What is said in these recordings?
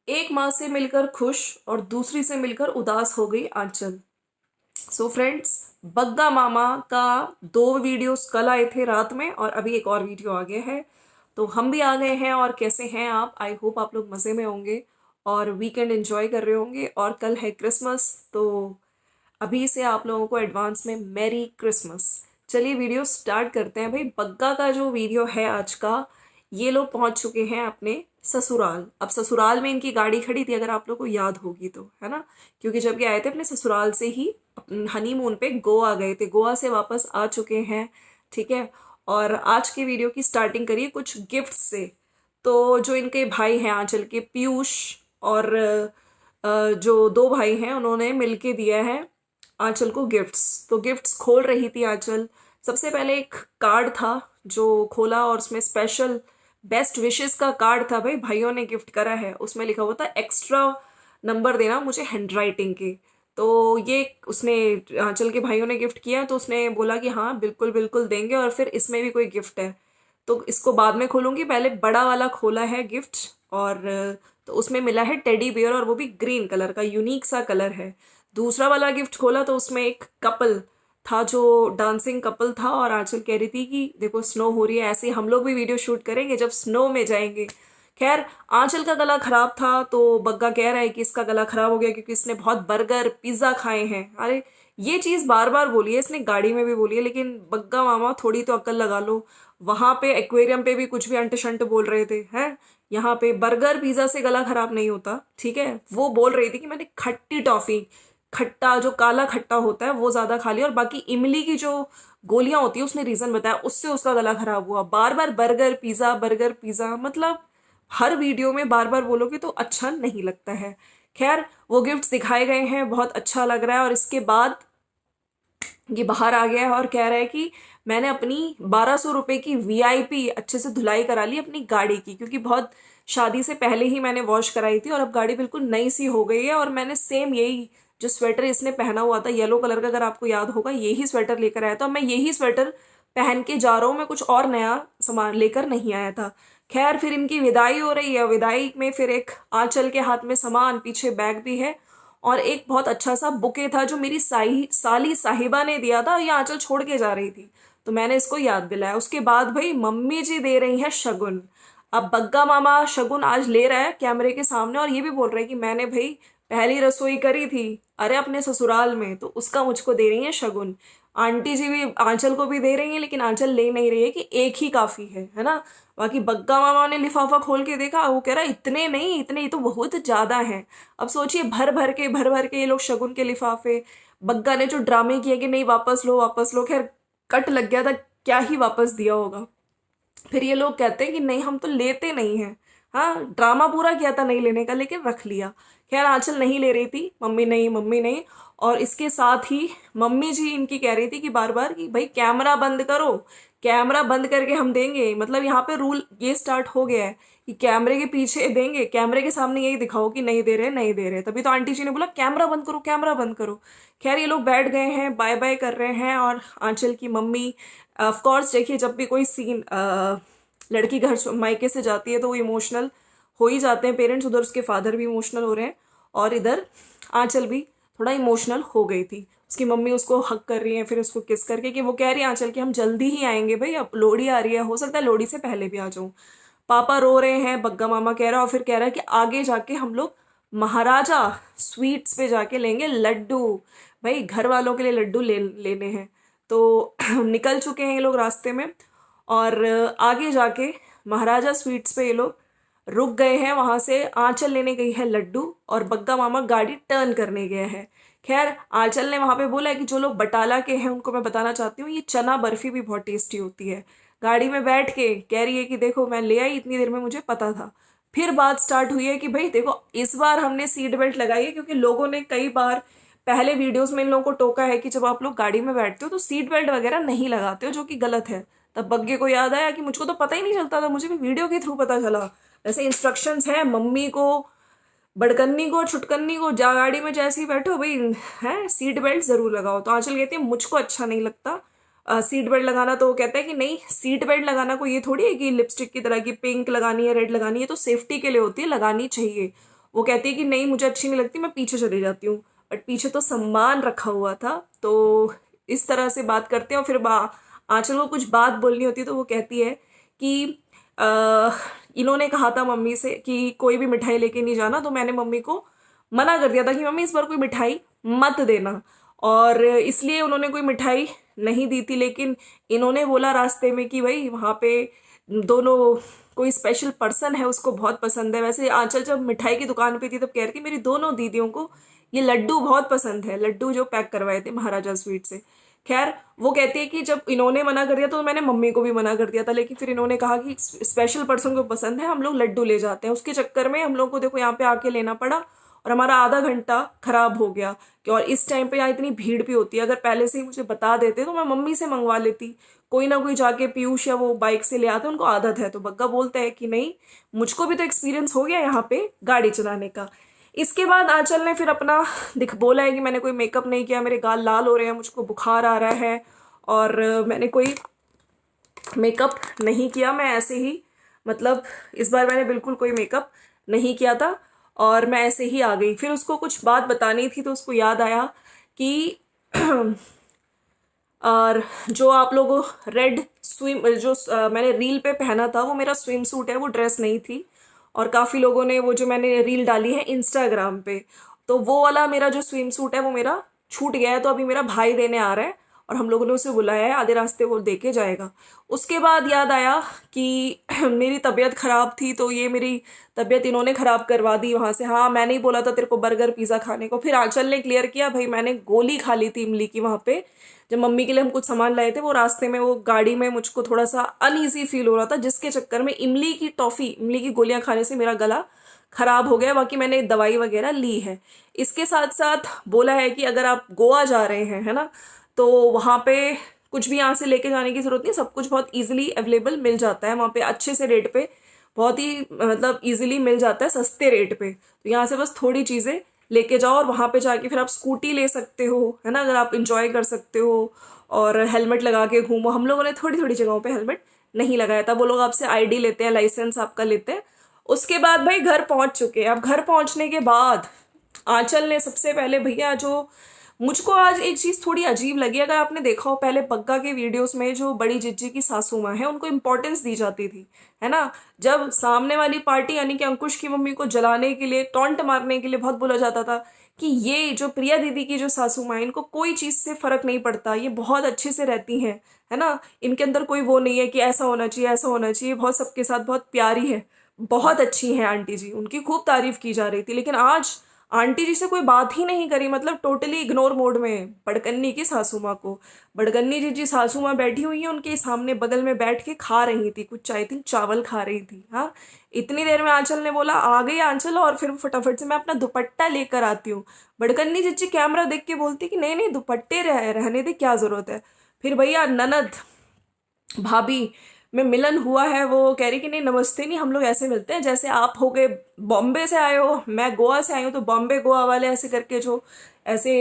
एक माँ से मिलकर खुश और दूसरी से मिलकर उदास हो गई आंचल। सो फ्रेंड्स, बग्गा मामा का दो वीडियोस कल आए थे रात में और अभी एक और वीडियो आ गया है। तो हम भी आ गए हैं। और कैसे हैं आप? आई होप आप लोग मज़े में होंगे और वीकेंड एंजॉय कर रहे होंगे। और कल है क्रिसमस, तो अभी से आप लोगों को एडवांस में मैरी क्रिसमस। चलिए वीडियो स्टार्ट करते हैं। भाई, बग्गा का जो वीडियो है आज का, ये लोग पहुंच चुके हैं अपने ससुराल। अब ससुराल में इनकी गाड़ी खड़ी थी, अगर आप लोग को याद होगी तो, है ना? क्योंकि जब ये आए थे अपने ससुराल से ही हनीमून पे गोवा गए थे, गोवा से वापस आ चुके हैं। ठीक है। और आज की वीडियो की स्टार्टिंग करिए कुछ गिफ्ट से। तो जो इनके भाई हैं आंचल के, पीयूष और जो दो भाई हैं, उन्होंने मिलके दिया है आंचल को गिफ्ट्स। तो गिफ्ट्स खोल रही थी आंचल। सबसे पहले एक कार्ड था जो खोला और उसमें स्पेशल बेस्ट विशेस का कार्ड था। भाई, भाइयों ने गिफ्ट करा है, उसमें लिखा हुआ था एक्स्ट्रा नंबर देना मुझे हैंडराइटिंग के। तो ये उसने आंचल के भाइयों ने गिफ्ट किया, तो उसने बोला कि हाँ बिल्कुल बिल्कुल देंगे। और फिर इसमें भी कोई गिफ्ट है तो इसको बाद में खोलूंगी, पहले बड़ा वाला खोला है गिफ्ट। और तो उसमें मिला है टेडी बियर, और वो भी ग्रीन कलर का, यूनिक सा कलर है। दूसरा वाला गिफ्ट खोला तो उसमें एक कपल था, जो डांसिंग कपल था। और आंचल कह रही थी कि देखो स्नो हो रही है, ऐसे हम लोग भी वीडियो शूट करेंगे जब स्नो में जाएंगे। खैर, आंचल का गला खराब था तो बग्गा कह रहा है कि इसका गला खराब हो गया क्योंकि इसने बहुत बर्गर पिज्जा खाए हैं। अरे, ये चीज बार बार बोली है इसने, गाड़ी में भी बोली है। लेकिन बग्गा मामा, थोड़ी तो अक्ल लगा लो। वहां पे एक्वेरियम पे भी कुछ भी अंट शंट बोल रहे थे, हैं? यहाँ पे बर्गर पिज्जा से गला खराब नहीं होता। ठीक है। वो बोल रही थी कि मैंने खट्टी टॉफी, खट्टा जो काला खट्टा होता है वो ज्यादा खा लिया, और बाकी इमली की जो गोलियां होती है उसने रीजन बताया, उससे उसका गला खराब हुआ। बार बार बर्गर पिज्जा, बर्गर पिज्जा, मतलब हर वीडियो में बार बार बोलोगे तो अच्छा नहीं लगता है। खैर, वो गिफ्ट्स दिखाए गए हैं, बहुत अच्छा लग रहा है। और इसके बाद ये बाहर आ गया है और कह रहा है कि मैंने अपनी 1200 रुपए की वीआईपी अच्छे से धुलाई करा ली अपनी गाड़ी की, क्योंकि बहुत शादी से पहले ही मैंने वॉश कराई थी और अब गाड़ी बिल्कुल नई सी हो गई है। और मैंने सेम यही जो स्वेटर इसने पहना हुआ था येलो कलर का, अगर आपको याद होगा, यही स्वेटर लेकर आया था। मैं यही स्वेटर पहन के जा रहा हूँ, मैं कुछ और नया सामान लेकर नहीं आया था। खैर, फिर इनकी विदाई हो रही है। विदाई में फिर एक आंचल के हाथ में सामान, पीछे बैग भी है, और एक बहुत अच्छा सा बुके था जो मेरी साली साहिबा ने दिया था, ये आंचल छोड़ के जा रही थी, तो मैंने इसको याद दिलाया। उसके बाद भाई मम्मी जी दे रही है शगुन। अब बग्गा मामा शगुन आज ले रहा है कैमरे के सामने, और ये भी बोल रहे हैं कि मैंने भाई पहली रसोई करी थी, अरे अपने ससुराल में, तो उसका मुझको दे रही है शगुन। आंटी जी भी आंचल को भी दे रही है, लेकिन आंचल ले नहीं रही है कि एक ही काफी है ना? बाकी बग्गा मामा ने लिफाफा खोल के देखा, वो कह रहा है इतने नहीं, इतने, ये तो बहुत ज्यादा है। अब सोचिए, भर भर के ये लोग शगुन के लिफाफे। बग्गा ने जो ड्रामे किए कि नहीं वापस लो वापस लो, खैर कट लग गया था, क्या ही वापस दिया होगा। फिर ये लोग कहते हैं कि नहीं हम तो लेते नहीं हैं। हाँ, ड्रामा पूरा किया था नहीं लेने का, लेकिन रख लिया। खैर, आंचल नहीं ले रही थी, मम्मी नहीं मम्मी नहीं। और इसके साथ ही मम्मी जी इनकी कह रही थी कि बार बार कि भाई कैमरा बंद करो, कैमरा बंद करके हम देंगे। मतलब यहाँ पे रूल ये स्टार्ट हो गया है कि कैमरे के पीछे देंगे, कैमरे के सामने यही दिखाओ कि नहीं दे रहे नहीं दे रहे। तभी तो आंटी जी ने बोला कैमरा बंद करो, कैमरा बंद करो। खैर, ये लोग बैठ गए हैं, बाय बाय कर रहे हैं। और आंचल की मम्मी, ऑफ कोर्स देखिए, जब भी कोई सीन लड़की घर मायके से जाती है तो वो इमोशनल हो ही जाते हैं पेरेंट्स। उधर उसके फादर भी इमोशनल हो रहे हैं, और इधर आंचल भी थोड़ा इमोशनल हो गई थी। उसकी मम्मी उसको हक कर रही है, फिर उसको किस करके कि वो कह रही है आंचल कि हम जल्दी ही आएंगे भाई, अब लोहड़ी आ रही है, हो सकता है लोहड़ी से पहले भी आ जाऊं। पापा रो रहे हैं, बग्गा मामा कह रहा है। और फिर कह रहा है कि आगे जाके हम लोग महाराजा स्वीट्स पे जाके लेंगे लड्डू। भाई, घर वालों के लिए लड्डू लेने हैं। तो निकल चुके हैं ये लोग रास्ते में, और आगे जाके महाराजा स्वीट्स पे ये लोग रुक गए हैं। वहां से आंचल लेने गई है लड्डू, और बग्गा मामा गाड़ी टर्न करने गया है। खैर, आंचल ने वहां पे बोला है कि जो लोग बटाला के हैं उनको मैं बताना चाहती हूँ, ये चना बर्फी भी बहुत टेस्टी होती है। गाड़ी में बैठ के कह रही है कि देखो मैं ले आई, इतनी देर में मुझे पता था। फिर बात स्टार्ट हुई है कि भाई देखो, इस बार हमने सीट बेल्ट लगाई है, क्योंकि लोगों ने कई बार पहले वीडियोस में इन लोगों को टोका है कि जब आप लोग गाड़ी में बैठते हो तो सीट बेल्ट वगैरह नहीं लगाते हो, जो कि गलत है। तब बग्गे को याद आया कि मुझको तो पता ही नहीं चलता था, मुझे भी वीडियो के थ्रू पता चला। वैसे इंस्ट्रक्शंस हैं मम्मी को, बड़कन्नी को, छुटकन्नी को, जा गाड़ी में जैसे ही बैठो भाई, है सीट बेल्ट जरूर लगाओ। तो आंचल कहती है मुझको अच्छा नहीं लगता सीट बेल्ट लगाना। तो वो कहता है कि नहीं, सीट बेल्ट लगाना कोई ये थोड़ी है कि लिपस्टिक की तरह की पिंक लगानी है, रेड लगानी है, तो सेफ्टी के लिए होती है, लगानी चाहिए। वो कहती है कि नहीं मुझे अच्छी नहीं लगती, मैं पीछे चली जाती हूँ। बट पीछे तो सामान रखा हुआ था। तो इस तरह से बात करते हैं और फिर आंचल को कुछ बात बोलनी होती है तो वो कहती है कि अ, इन्होंने कहा था मम्मी से कि कोई भी मिठाई लेके नहीं जाना, तो मैंने मम्मी को मना कर दिया था कि मम्मी इस बार कोई मिठाई मत देना, और इसलिए उन्होंने कोई मिठाई नहीं दी थी। लेकिन इन्होंने बोला रास्ते में कि भाई वहाँ पे दोनों कोई स्पेशल पर्सन है, उसको बहुत पसंद है। वैसे आंचल जब मिठाई की दुकान पे थी तब कह रही थी मेरी दोनों दीदियों को ये लड्डू बहुत पसंद है, लड्डू जो पैक करवाए थे महाराजा स्वीट से। खैर वो कहती है कि जब इन्होंने मना कर दिया तो मैंने मम्मी को भी मना कर दिया था, लेकिन फिर इन्होंने कहा कि स्पेशल पर्सन को पसंद है, हम लोग लड्डू ले जाते हैं। उसके चक्कर में हम लोग को देखो यहाँ पे आके लेना पड़ा और हमारा आधा घंटा खराब हो गया। कि और इस टाइम पे यहाँ इतनी भीड़ भी होती है, अगर पहले से ही मुझे बता देते तो मैं मम्मी से मंगवा लेती, कोई ना कोई जाके पीयूष या वो बाइक से ले आते, उनको आदत है। तो बग्गा बोलता है कि नहीं, मुझको भी तो एक्सपीरियंस हो गया यहाँ पे गाड़ी चलाने का। इसके बाद आंचल ने फिर अपना दिख बोला है कि मैंने कोई मेकअप नहीं किया, मेरे गाल लाल हो रहे हैं, मुझको बुखार आ रहा है, और मैंने कोई मेकअप नहीं किया, मैं ऐसे ही मतलब इस बार मैंने बिल्कुल कोई मेकअप नहीं किया था और मैं ऐसे ही आ गई। फिर उसको कुछ बात बतानी थी तो उसको याद आया कि और जो आप लोगों रेड स्विम जो मैंने रील पे पहना था वो मेरा स्विम सूट है, वो ड्रेस नहीं थी। और काफ़ी लोगों ने वो जो मैंने रील डाली है इंस्टाग्राम पे, तो वो वाला मेरा जो स्विम सूट है वो मेरा छूट गया है। तो अभी मेरा भाई देने आ रहा है और हम लोगों ने उसे बुलाया है, आधे रास्ते वो दे के जाएगा। उसके बाद याद आया कि मेरी तबीयत ख़राब थी तो ये मेरी तबीयत इन्होंने ख़राब करवा दी वहाँ से। हाँ मैंने ही बोला था तेरे को बर्गर पिज़्ज़ा खाने को, फिर आंचल ने क्लियर किया भाई मैंने गोली खा ली थी इमली की वहाँ पे। जब मम्मी के लिए हम कुछ सामान लाए थे वो रास्ते में वो गाड़ी में मुझको थोड़ा सा अनईजी फील हो रहा था, जिसके चक्कर में इमली की टॉफ़ी इमली की गोलियां खाने से मेरा गला खराब हो गया। बाकी मैंने दवाई वगैरह ली है। इसके साथ साथ बोला है कि अगर आप गोवा जा रहे हैं है ना, तो वहाँ पे कुछ भी यहाँ से लेके जाने की ज़रूरत नहीं, सब कुछ बहुत ईजिली अवेलेबल मिल जाता है वहाँ पे, अच्छे से रेट पे, बहुत ही मतलब ईजिली मिल जाता है सस्ते रेट पे। तो यहाँ से बस थोड़ी चीज़ें लेके जाओ और वहाँ पे जाके फिर आप स्कूटी ले सकते हो है ना, अगर आप इंजॉय कर सकते हो और हेलमेट लगा के घूमो। हम लोगों ने थोड़ी थोड़ी जगहों पे हेलमेट नहीं लगाया था, वो लोग आपसे आईडी लेते हैं, लाइसेंस आपका लेते हैं। उसके बाद भाई घर पहुंच चुके हैं। अब घर पहुंचने के बाद आंचल ने सबसे पहले भैया जो मुझको आज एक चीज़ थोड़ी अजीब लगी, अगर आपने देखा हो पहले बग्गा के वीडियोस में जो बड़ी जिज्जी की सासू माँ है उनको इम्पोर्टेंस दी जाती थी है ना। जब सामने वाली पार्टी यानी कि अंकुश की मम्मी को जलाने के लिए, टॉन्ट मारने के लिए बहुत बोला जाता था कि ये जो प्रिया दीदी की जो सासू माँ है इनको कोई चीज़ से फर्क नहीं पड़ता, ये बहुत अच्छे से रहती हैं है ना, इनके अंदर कोई वो नहीं है कि ऐसा होना चाहिए ऐसा होना चाहिए, बहुत सबके साथ बहुत प्यारी है, बहुत अच्छी हैं आंटी जी, उनकी खूब तारीफ की जा रही थी। लेकिन आज आंटी जी से कोई बात ही नहीं करी, मतलब टोटली इग्नोर मोड में बड़कन्नी की सासू माँ को। बड़कन्नी जी सासू माँ बैठी हुई है उनके सामने, बगल में बैठ के खा रही थी कुछ, आई थिंक चावल खा रही थी। हाँ इतनी देर में आंचल ने बोला आ गई आंचल, और फिर फटाफट से मैं अपना दुपट्टा लेकर आती हूँ। बड़कन्नी जी कैमरा देख के बोलती कि नहीं नहीं दुपट्टे रहने दे, क्या ज़रूरत है। फिर भैया ननद भाभी में मिलन हुआ है, वो कह रही कि नहीं नमस्ते नहीं, हम लोग ऐसे मिलते हैं जैसे आप हो गए बॉम्बे से आए हो, मैं गोवा से आई हूँ, तो बॉम्बे गोवा वाले ऐसे करके जो ऐसे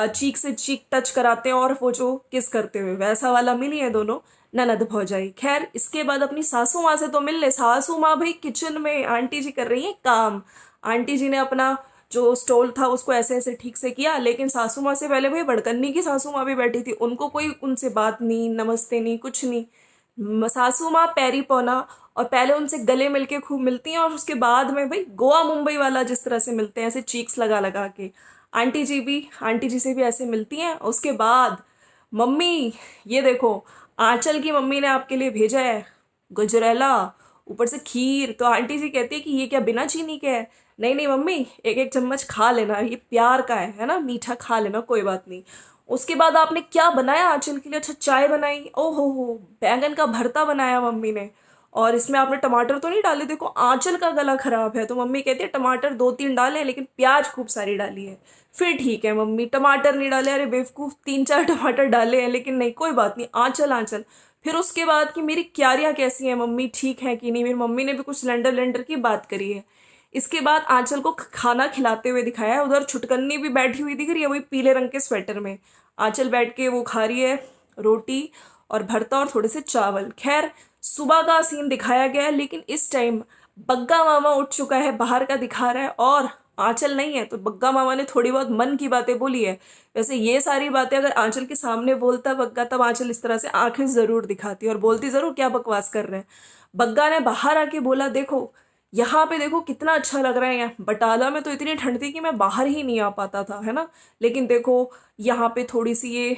चीक से चीक टच कराते हैं और वो जो किस करते हुए, वैसा वाला मिली है दोनों ननद भौजाई। खैर इसके बाद अपनी सासू माँ से तो मिल ले, सासू माँ भाई किचन में आंटी जी कर रही है काम। आंटी जी ने अपना जो स्टोल था उसको ऐसे ऐसे ठीक से किया, लेकिन सासू माँ से पहले भाई बड़कन्नी की सासू माँ भी बैठी थी, उनको कोई उनसे बात नहीं, नमस्ते नहीं, कुछ नहीं। सासू माँ पैरी पौना, और पहले उनसे गले मिलके खूब मिलती हैं और उसके बाद में भाई गोवा मुंबई वाला जिस तरह से मिलते हैं ऐसे चीक्स लगा लगा के, आंटी जी से भी ऐसे मिलती हैं। उसके बाद मम्मी ये देखो आंचल की मम्मी ने आपके लिए भेजा है गजरेला, ऊपर से खीर। तो आंटी जी कहती है कि ये क्या बिना चीनी के है। नहीं नहीं मम्मी एक एक चम्मच खा लेना, ये प्यार का है ना, मीठा खा लेना कोई बात नहीं। उसके बाद आपने क्या बनाया आंचल के लिए, अच्छा चाय बनाई, ओहो हो बैंगन का भरता बनाया मम्मी ने, और इसमें आपने टमाटर तो नहीं डाले, देखो आंचल का गला खराब है तो मम्मी कहती है टमाटर 2-3 डाले हैं लेकिन प्याज खूब सारी डाली है। फिर ठीक है मम्मी टमाटर नहीं डाले, अरे बेवकूफ़ 3-4 टमाटर डाले हैं लेकिन नहीं कोई बात नहीं, आंचल आंचल। फिर उसके बाद कि मेरी क्यारियाँ कैसी हैं मम्मी, ठीक है कि नहीं, मेरी मम्मी ने भी कुछ सिलेंडर वेलेंडर की बात करी है। इसके बाद आंचल को खाना खिलाते हुए दिखाया है, उधर छुटकन्नी भी बैठी हुई दिख रही है वही पीले रंग के स्वेटर में, आंचल बैठ के वो खा रही है रोटी और भरता और थोड़े से चावल। खैर सुबह का सीन दिखाया गया है, लेकिन इस टाइम बग्गा मामा उठ चुका है, बाहर का दिखा रहा है, और आंचल नहीं है। तो बग्गा मामा ने थोड़ी बहुत मन की बातें बोली है। वैसे ये सारी बातें अगर आंचल के सामने बोलता बग्गा, तब आंचल इस तरह से आंखें जरूर दिखाती और बोलती जरूर क्या बकवास कर रहे हैं। बग्गा ने बाहर आके बोला, देखो यहाँ पे देखो कितना अच्छा लग रहा है। यहाँ बटाला में तो इतनी ठंड थी कि मैं बाहर ही नहीं आ पाता था, है ना। लेकिन देखो यहाँ पे थोड़ी सी ये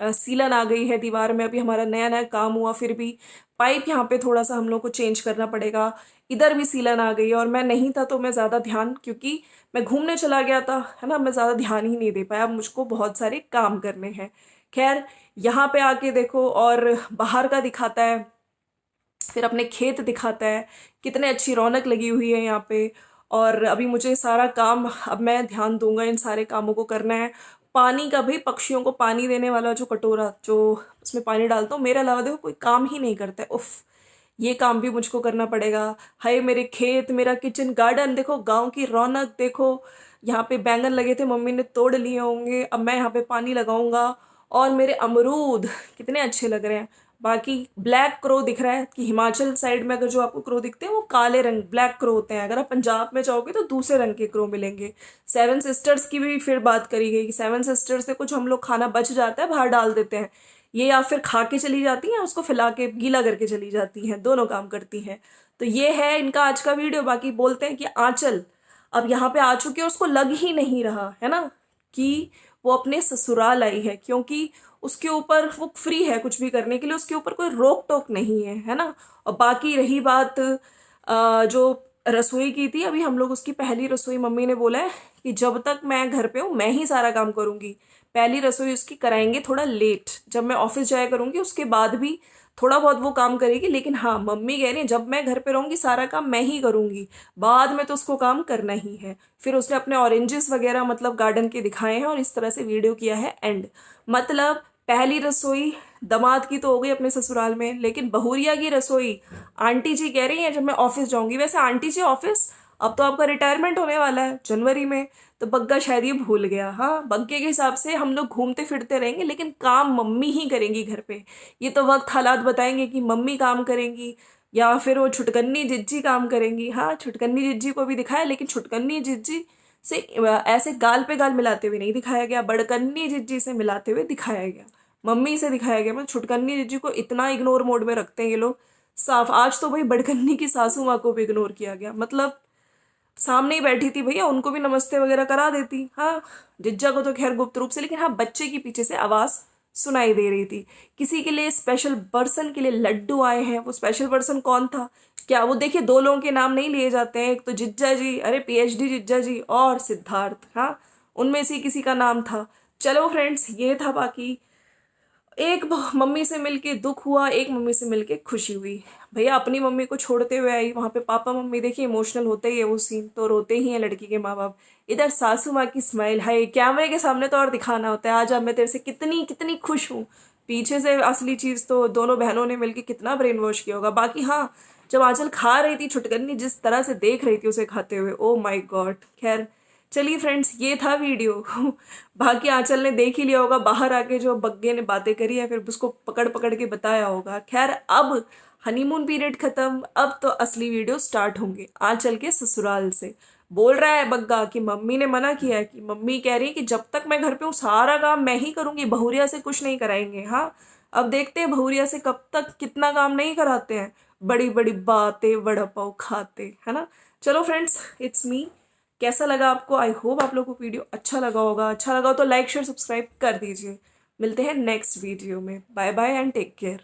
सीलन आ गई है दीवार में। अभी हमारा नया नया काम हुआ, फिर भी पाइप यहाँ पे थोड़ा सा हम लोग को चेंज करना पड़ेगा। इधर भी सीलन आ गई है, और मैं नहीं था तो मैं ज़्यादा ध्यान, क्योंकि मैं घूमने चला गया था, है ना, मैं ज़्यादा ध्यान ही नहीं दे पाया। अब मुझको बहुत सारे काम करने हैं। खैर, यहाँ पे आके देखो, और बाहर का दिखाता है, फिर अपने खेत दिखाता है, कितने अच्छी रौनक लगी हुई है यहाँ पे। और अभी मुझे सारा काम, अब मैं ध्यान दूंगा इन सारे कामों को करना है। पानी का भी, पक्षियों को पानी देने वाला जो कटोरा, जो उसमें पानी डालता हूँ, मेरे अलावा देखो कोई काम ही नहीं करता है। उफ, ये काम भी मुझको करना पड़ेगा। हाय, मेरे खेत, मेरा किचन गार्डन देखो, गांव की रौनक देखो। यहाँ पे बैंगन लगे थे, मम्मी ने तोड़ लिए होंगे, अब मैं यहाँ पे पानी लगाऊंगा। और मेरे अमरूद कितने अच्छे लग रहे हैं। बाकी ब्लैक क्रो दिख रहा है कि हिमाचल साइड में अगर जो आपको क्रो दिखते हैं वो काले रंग ब्लैक क्रो होते हैं। अगर आप पंजाब में जाओगे तो दूसरे रंग के क्रो मिलेंगे। सेवन सिस्टर्स की भी फिर बात करी गई कि सेवन सिस्टर्स से कुछ हम लोग खाना बच जाता है, बाहर डाल देते हैं। ये या फिर खा के चली जाती हैं, उसको फैला के गीला करके चली जाती हैं, दोनों काम करती हैं। तो ये है इनका आज का वीडियो। बाकी बोलते हैं कि आंचल अब यहाँ पे आ चुकी है, उसको लग ही नहीं रहा है ना कि वो अपने ससुराल आई है, क्योंकि उसके ऊपर वो फ्री है कुछ भी करने के लिए, उसके ऊपर कोई रोक टोक नहीं है ना। और बाकी रही बात जो रसोई की थी, अभी हम लोग उसकी पहली रसोई, मम्मी ने बोला है कि जब तक मैं घर पे हूँ मैं ही सारा काम करूँगी। पहली रसोई उसकी कराएंगे थोड़ा लेट, जब मैं ऑफिस जाया करूँगी उसके बाद भी थोड़ा बहुत वो काम करेगी। लेकिन हाँ, मम्मी कह रही है जब मैं घर पे रहूँगी सारा काम मैं ही करूँगी, बाद में तो उसको काम करना ही है। फिर उसने अपने ऑरेंजेस वगैरह मतलब गार्डन के दिखाए हैं, और इस तरह से वीडियो किया है एंड। मतलब पहली रसोई दामाद की तो हो गई अपने ससुराल में, लेकिन बहुरिया की रसोई आंटी जी कह रही है जब मैं ऑफिस जाऊंगी। वैसे आंटी जी ऑफिस, अब तो आपका रिटायरमेंट होने वाला है जनवरी में, तो बग्गा शायद ये भूल गया। हाँ, बग्गे के हिसाब से हम लोग घूमते फिरते रहेंगे, लेकिन काम मम्मी ही करेंगी घर पे। ये तो वक्त हालात बताएंगे कि मम्मी काम करेंगी या फिर वो छुटकन्नी जिज्जी काम करेंगी। हाँ, छुटकन्नी जिज्जी को भी दिखाया, लेकिन छुटकन्नी जिज्जी से ऐसे गाल पे गाल मिलाते हुए नहीं दिखाया गया, बड़कन्नी जिज्जी से मिलाते हुए दिखाया गया, मम्मी से दिखाया गया। मतलब छुटकन्नी जिज्जी को इतना इग्नोर मोड में रखते हैं ये लोग साफ। आज तो भाई बड़कन्नी की सासू माँ को भी इग्नोर किया गया, मतलब सामने ही बैठी थी भैया, उनको भी नमस्ते वगैरह करा देती। हाँ, जिज्जा को तो खैर गुप्त रूप से, लेकिन हाँ बच्चे की पीछे से आवाज सुनाई दे रही थी। किसी के लिए स्पेशल पर्सन के लिए लड्डू आए हैं। वो स्पेशल पर्सन कौन था क्या, वो देखिए, दो लोगों के नाम नहीं लिए जाते हैं, एक तो जिज्जा जी, अरे पीएचडी जिज्जा जी, और सिद्धार्थ। हाँ, उनमें से किसी का नाम था। चलो फ्रेंड्स, ये था। बाकी एक मम्मी से मिलके दुख हुआ, एक मम्मी से मिलके खुशी हुई। भैया अपनी मम्मी को छोड़ते हुए आई, वहां पे पापा मम्मी देखिए इमोशनल होते ही है, वो सीन तो रोते ही हैं लड़की के माँ बाप। इधर सासू माँ की स्माइल, हाय कैमरे के सामने तो और दिखाना होता है, आज अब मैं तेरे से कितनी कितनी खुश हूँ। पीछे से असली चीज तो दोनों बहनों ने मिलके कितना ब्रेन वॉश किया होगा। बाकी हाँ, जब आंचल खा रही थी छुटकन्नी, जिस तरह से देख रही थी उसे खाते हुए, ओ माई गॉड। खैर चलिए फ्रेंड्स, ये था वीडियो। बाकी आंचल ने देख ही लिया होगा बाहर आके जो बग्गे ने बातें करी है, फिर उसको पकड़ पकड़ के बताया होगा। खैर, अब हनीमून पीरियड खत्म, अब तो असली वीडियो स्टार्ट होंगे आंचल के ससुराल से। बोल रहा है बग्गा कि मम्मी ने मना किया है, कि मम्मी कह रही है कि जब तक मैं घर पे हूँ सारा काम मैं ही करूंगी, बहुरिया से कुछ नहीं कराएंगे। हाँ, अब देखते हैं बहुरिया से कब तक कितना काम नहीं कराते हैं, बड़ी बड़ी बातें वड़ा पाव खाते, है ना। चलो फ्रेंड्स, इट्स मी। कैसा लगा आपको, आई होप आप लोगों को वीडियो अच्छा लगा होगा। अच्छा लगा हो तो लाइक शेयर सब्सक्राइब कर दीजिए। मिलते हैं नेक्स्ट वीडियो में। Bye bye and take care.